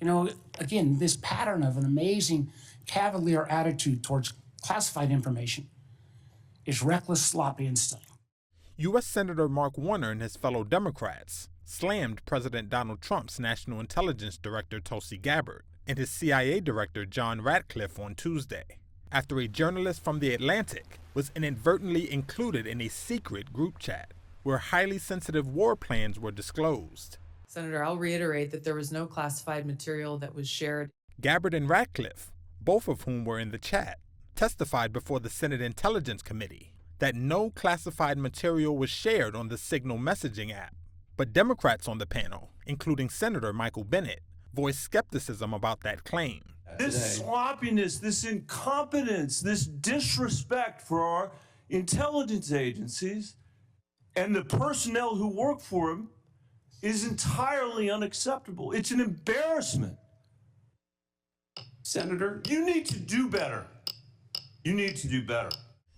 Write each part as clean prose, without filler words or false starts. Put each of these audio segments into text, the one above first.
You know, again, this pattern of an amazing cavalier attitude towards classified information is reckless, sloppy, and silly. U.S. Senator Mark Warner and his fellow Democrats slammed President Donald Trump's National Intelligence Director Tulsi Gabbard and his CIA Director John Ratcliffe on Tuesday, after a journalist from The Atlantic was inadvertently included in a secret group chat where highly sensitive war plans were disclosed. Senator, I'll reiterate that there was no classified material that was shared. Gabbard and Ratcliffe, both of whom were in the chat, testified before the Senate Intelligence Committee that no classified material was shared on the Signal messaging app. But Democrats on the panel, including Senator Michael Bennet, voiced skepticism about that claim. This sloppiness, this incompetence, this disrespect for our intelligence agencies and the personnel who work for them is entirely unacceptable. It's an embarrassment. Senator, you need to do better. You need to do better.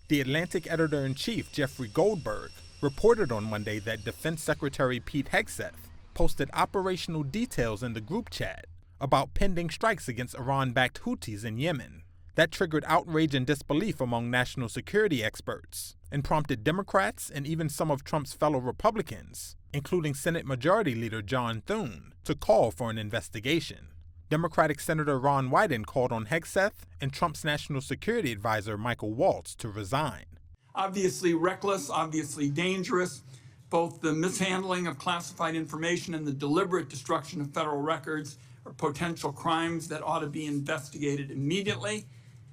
The Atlantic editor-in-chief, Jeffrey Goldberg, reported on Monday that Defense Secretary Pete Hegseth posted operational details in the group chat about pending strikes against Iran-backed Houthis in Yemen. That triggered outrage and disbelief among national security experts and prompted Democrats and even some of Trump's fellow Republicans, including Senate Majority Leader John Thune, to call for an investigation. Democratic Senator Ron Wyden called on Hegseth and Trump's national security advisor Michael Waltz to resign. Obviously reckless, obviously dangerous, both the mishandling of classified information and the deliberate destruction of federal records are potential crimes that ought to be investigated immediately.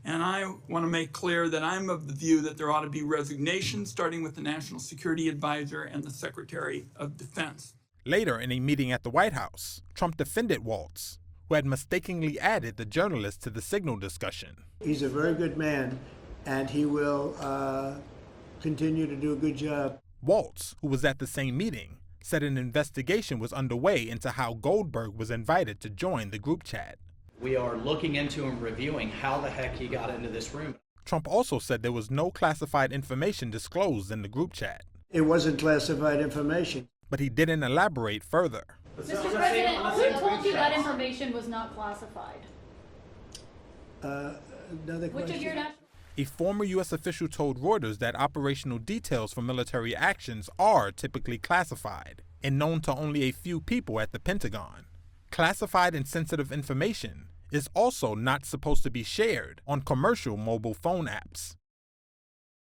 And I want to make clear that I'm of the view that there ought to be resignation, starting with the National Security Advisor and the Secretary of Defense. Later, in a meeting at the White House, Trump defended Waltz, who had mistakenly added the journalist to the Signal discussion. He's a very good man, and he will continue to do a good job. Waltz, who was at the same meeting, said an investigation was underway into how Goldberg was invited to join the group chat. We are looking into and reviewing how the heck he got into this room. Trump also said there was no classified information disclosed in the group chat. It wasn't classified information. But he didn't elaborate further. Mr. President, who told you that information was not classified? Another question. Which of your national... A former U.S. official told Reuters that operational details for military actions are typically classified and known to only a few people at the Pentagon. Classified and sensitive information is also not supposed to be shared on commercial mobile phone apps.